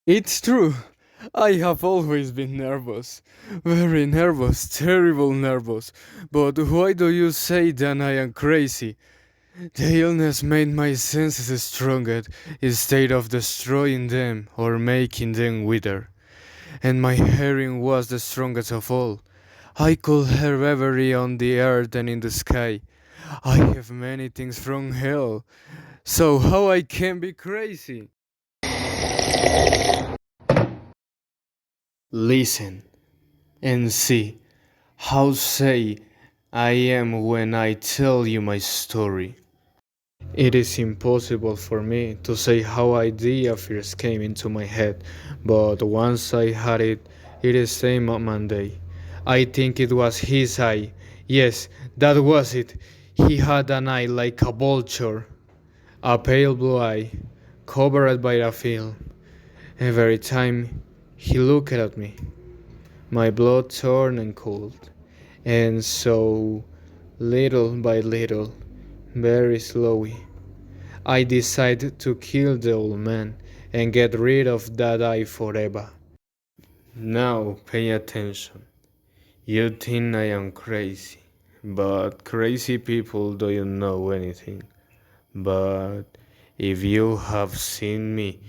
It's true. I have always been nervous. Very nervous, terrible nervous. But why do you say that I am crazy? The illness made my senses stronger instead of destroying them or making them wither. And my hearing was the strongest of all. I could hear every on the earth and in the sky. I have many things from hell. So how I can be crazy? Listen and see how say I am when I tell you my story. It is impossible for me to say how idea first came into my head, but once I had it, it is same on Monday. I think it was his eye. Yes, that was it. He had an eye like a vulture, a pale blue eye, covered by a film. Every time he looked at me, my blood turned and cooled, and so, little by little, very slowly, I decided to kill the old man and get rid of that eye forever. Now pay attention. You think I am crazy, but crazy people don't know anything. But if you have seen me,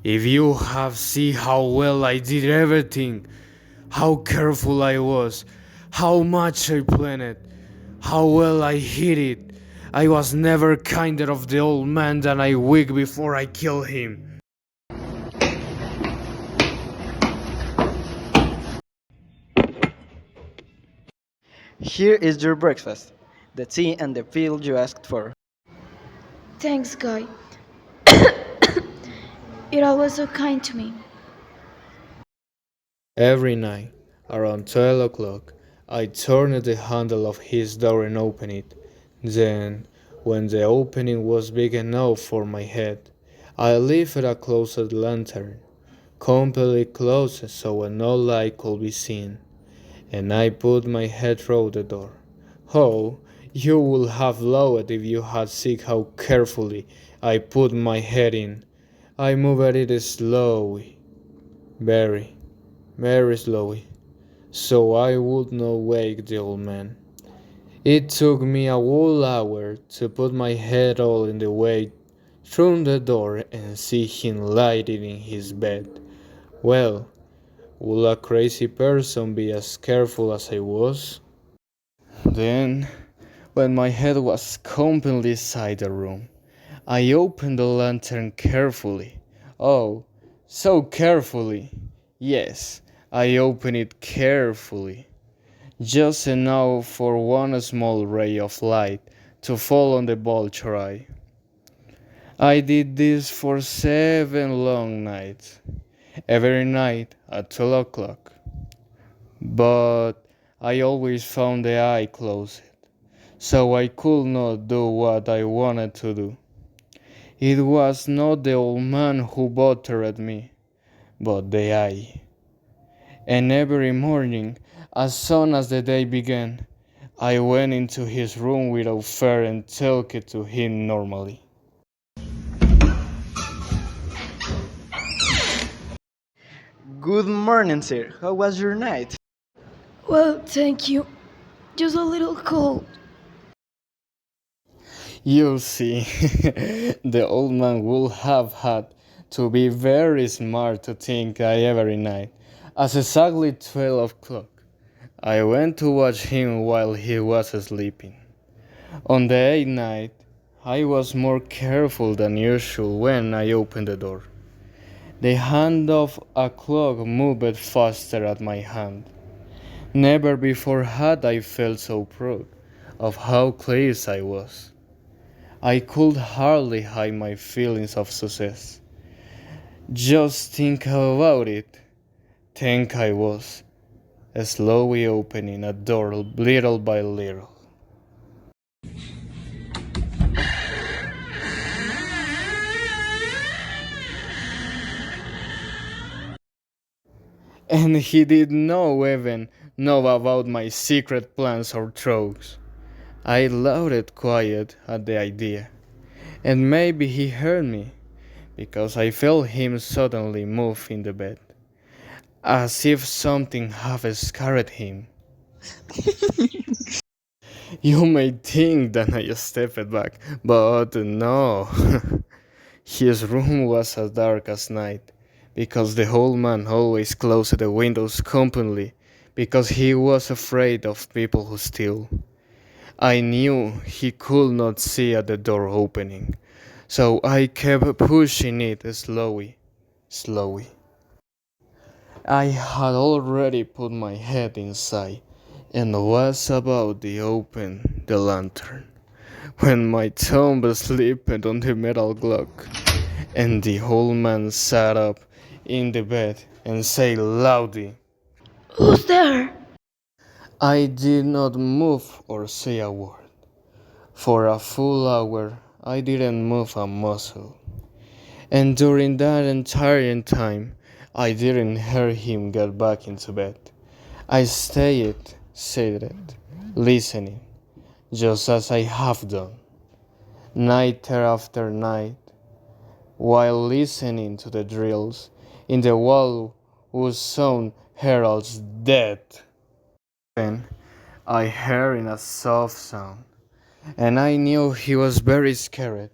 if you have seen how well I did everything, how careful I was, how much I planned, how well I hid it, I was never kinder of the old man than a week before I killed him. Here is your breakfast, the tea and the pill you asked for. Thanks, Guy. You're always so kind to me. Every night, around 12 o'clock, I turned the handle of his door and opened it. Then, when the opening was big enough for my head, I lifted a closed lantern, completely closed so no light could be seen, and I put my head through the door. Oh, you would have loved if you had seen how carefully I put my head in. I moved it slowly, very, very slowly, so I would not wake the old man. It took me a whole hour to put my head all in the way through the door and see him lying in his bed. Well, would a crazy person be as careful as I was? Then, when my head was completely inside the room, I opened the lantern carefully. Oh, so carefully. Yes, I opened it carefully, just enough for one small ray of light to fall on the vulture eye. I did this for 7 long nights, every night at 12 o'clock. But I always found the eye closed, so I could not do what I wanted to do. It was not the old man who bothered me, but the eye. And every morning, as soon as the day began, I went into his room without fear and talked to him normally. Good morning, sir. How was your night? Well, thank you. Just a little cold. You see, the old man would have had to be very smart to think I every night. At exactly 12 o'clock, I went to watch him while he was sleeping. On the eighth night, I was more careful than usual when I opened the door. The hand of a clock moved faster at my hand. Never before had I felt so proud of how close I was. I could hardly hide my feelings of success. Just think about it. Think I was, slowly opening a door little by little. And he did not even know about my secret plans or throws. I laughed quiet at the idea, and maybe he heard me, because I felt him suddenly move in the bed, as if something had scared him. You may think that I stepped back, but no. His room was as dark as night, because the old man always closed the windows completely, because he was afraid of people who steal. I knew he could not see at the door opening, so I kept pushing it slowly, slowly. I had already put my head inside and was about to open the lantern when my thumb slipped on the metal clock, and the old man sat up in the bed and said loudly. Who's there? I did not move or say a word. For a full hour I didn't move a muscle, and during that entire time I didn't hear him get back into bed. I stayed seated, listening, just as I have done, night after night, while listening to the drills in the wall whose sound heralds death. Then I heard a soft sound, and I knew he was very scared.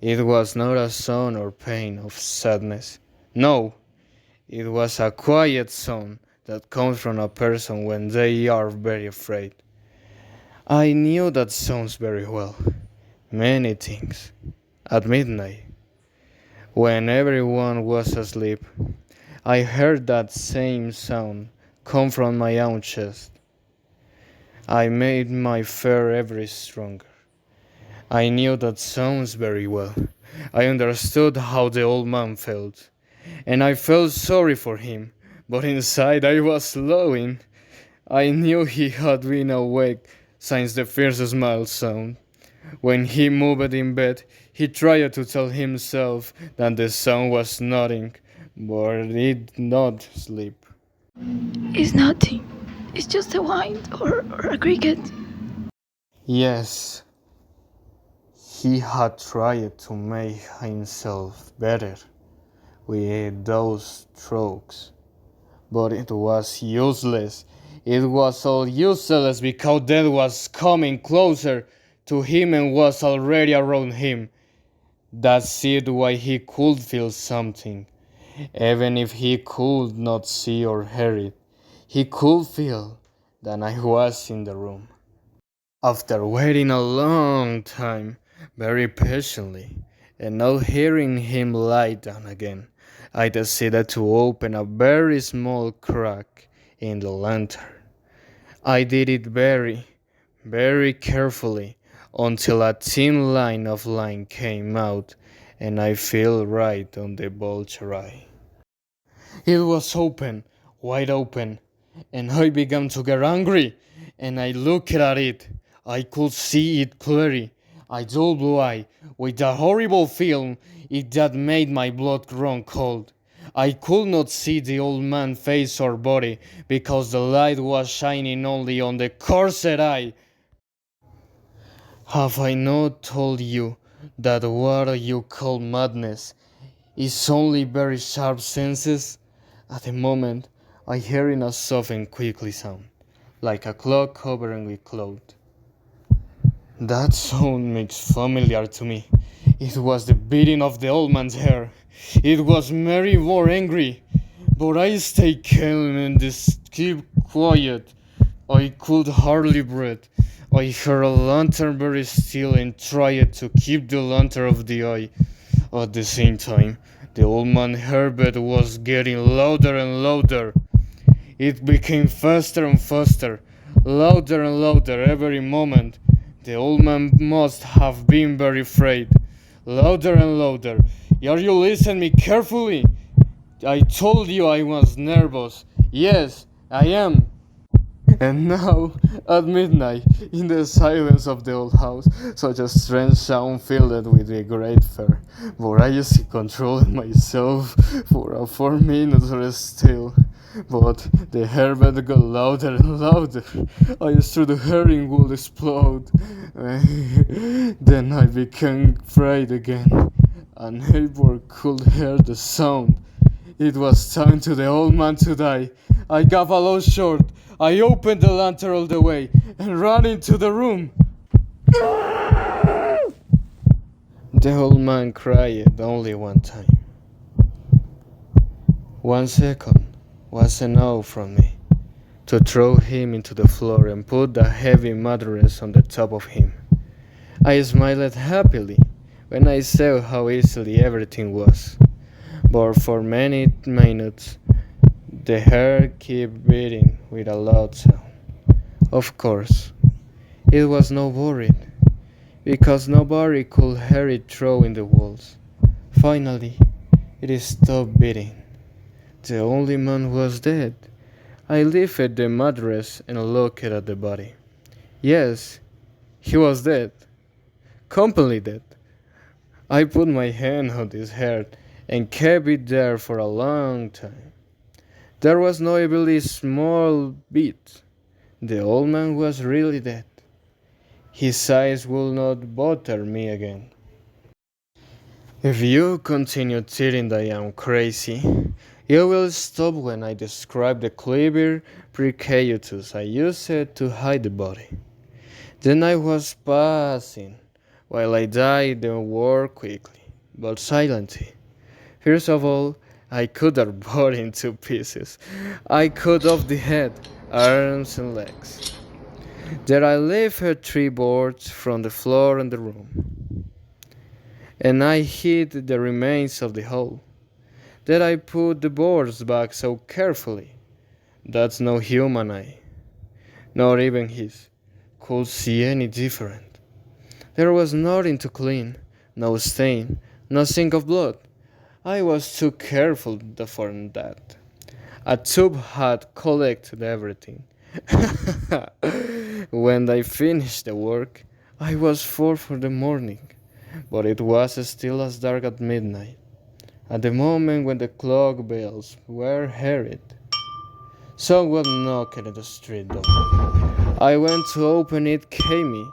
It was not a sound or pain of sadness. No, it was a quiet sound that comes from a person when they are very afraid. I knew that sounds very well. Many things. At midnight, when everyone was asleep, I heard that same sound come from my own chest. I made my fear ever stronger. I knew that sounds very well. I understood how the old man felt, and I felt sorry for him, but inside I was longing. I knew he had been awake since the first smile sound. When he moved in bed, he tried to tell himself that the sound was nothing, but it did not sleep. It's nothing. It's just a wind or a cricket. Yes, he had tried to make himself better with those strokes, but it was useless. It was all useless because death was coming closer to him and was already around him. That's it why he could feel something, even if he could not see or hear it. He could feel that I was in the room. After waiting a long time, very patiently, and not hearing him lie down again, I decided to open a very small crack in the lantern. I did it very, very carefully until a thin line of light came out and I fell right on the vulture eye. It was open, wide open, and I began to get angry, and I looked at it. I could see it clearly. A dull blue eye, with a horrible film it that made my blood run cold. I could not see the old man's face or body, because the light was shining only on the cursed eye. Have I not told you that what you call madness is only very sharp senses? At the moment, I heard a soft and quickly sound, like a clock covering with cloth. That sound makes familiar to me. It was the beating of the old man's hair. It was very more angry, but I stayed calm and just keep quiet. I could hardly breathe. I heard a lantern very still and tried to keep the lantern of the eye. At the same time, the old man Herbert was getting louder and louder. It became faster and faster, louder and louder every moment. The old man must have been very afraid. Louder and louder. Are you listening me carefully? I told you I was nervous. Yes, I am. And now, at midnight, in the silence of the old house, such a strange sound filled with a great fear. But I just controlled myself for a 4 minutes or still. But the herbert got louder and louder. I stood hearing would explode. Then I became afraid again. A neighbor could hear the sound. It was time to the old man to die. I gave a low short. I opened the lantern all the way and ran into the room. The old man cried only one time. 1 second was enough from me to throw him into the floor and put the heavy mattress on the top of him. I smiled happily when I saw how easily everything was, but for many minutes the heart kept beating with a loud sound. Of course, it was not worried, because nobody could hear it through in the walls. Finally, it stopped beating. The only man was dead. I lifted the mattress and looked at the body. Yes, he was dead. Completely dead. I put my hand on his head and kept it there for a long time. There was no even small beat. The old man was really dead. His eyes will not bother me again. If you continue thinking that I am crazy, you will stop when I describe the clever precatus I used to hide the body. The night was passing, while I did the work quickly, but silently. First of all, I cut her body into pieces. I cut off the head, arms, and legs. Then I lifted 3 boards from the floor in the room, and I hid the remains of the hole. Then I put the boards back so carefully that no human eye, not even his, could see any different. There was nothing to clean, no stain, no sink of blood. I was too careful for that. A tube had collected everything. When I finished the work, I was 4 for the morning, but it was still as dark at midnight. At the moment when the clock bells were heard, someone knocked at the street door. I went to open it, came.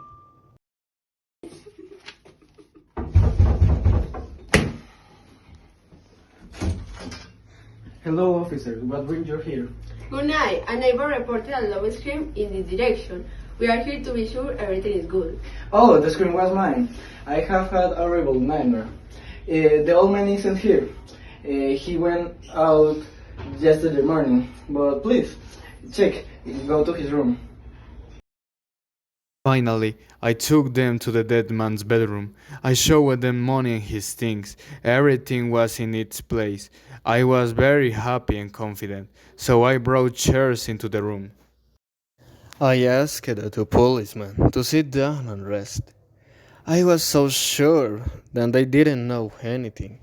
Hello, officer. What brings you here? Good night. A neighbor reported a loud scream in this direction. We are here to be sure everything is good. Oh, the scream was mine. I have had a horrible nightmare. The old man isn't here. He went out yesterday morning. But please, check. Go to his room. Finally, I took them to the dead man's bedroom. I showed them money and his things. Everything was in its place. I was very happy and confident, so I brought chairs into the room. I asked the policeman to sit down and rest. I was so sure that they didn't know anything,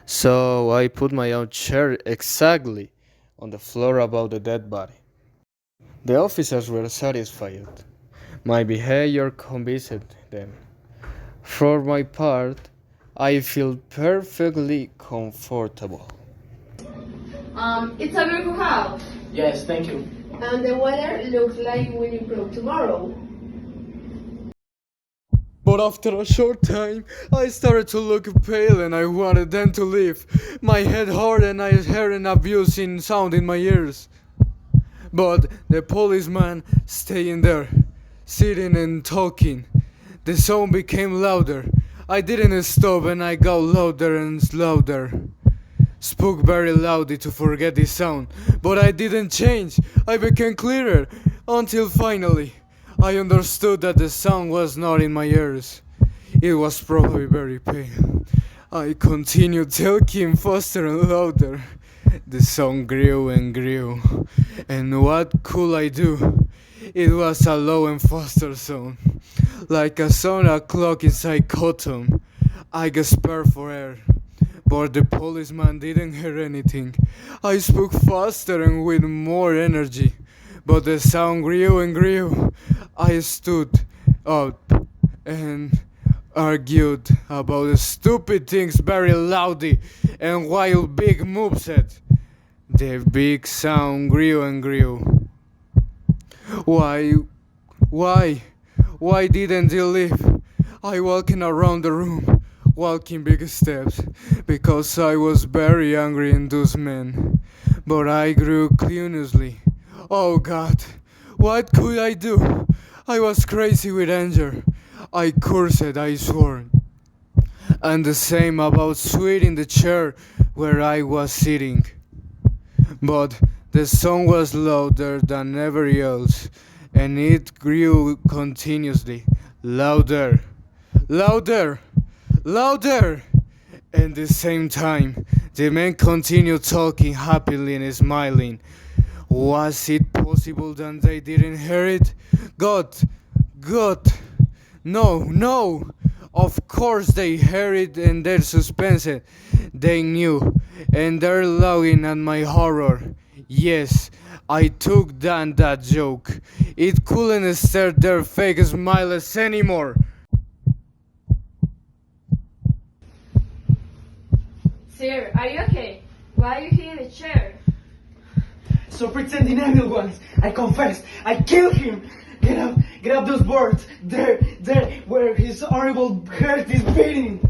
so I put my own chair exactly on the floor above the dead body. The officers were satisfied. My behavior convinced them. For my part, I feel perfectly comfortable. It's a beautiful house. Yes, thank you. And the weather looks like it will improve tomorrow. But after a short time, I started to look pale and I wanted them to leave. My head hurt and I heard an abusing sound in my ears. But the policeman staying there, sitting and talking. The sound became louder. I didn't stop and I got louder and louder. Spoke very loudly to forget the sound, but I didn't change. I became clearer until finally I understood that the sound was not in my ears. It was probably very pain. I continued talking faster and louder. The sound grew and grew. And what could I do? It was a low and faster sound, like a sound clock inside cotton. I gasped for air, but the policeman didn't hear anything. I spoke faster and with more energy, but the sound grew and grew. I stood up and argued about the stupid things very loudly and while big moves said. The big sound grew and grew. Why? Why? Why didn't they leave? I walking around the room. walking big steps, because I was very angry in those men. But I grew curiously. Oh God, what could I do? I was crazy with anger. I cursed, I swore. And the same about sweet in the chair where I was sitting. But the song was louder than ever else, and it grew continuously. Louder, louder, louder! At the same time, the men continued talking happily and smiling. Was it possible that they didn't hear it? God, God, no, no! Of course they heard it and they're suspense. They knew, and they're laughing at my horror. Yes, I took down that joke. It couldn't stare their fake smiles anymore. Sir, are you okay? Why are you here in the chair? So pretending evil ones, I confess, I killed him. Get up those boards. There, where his horrible heart is beating.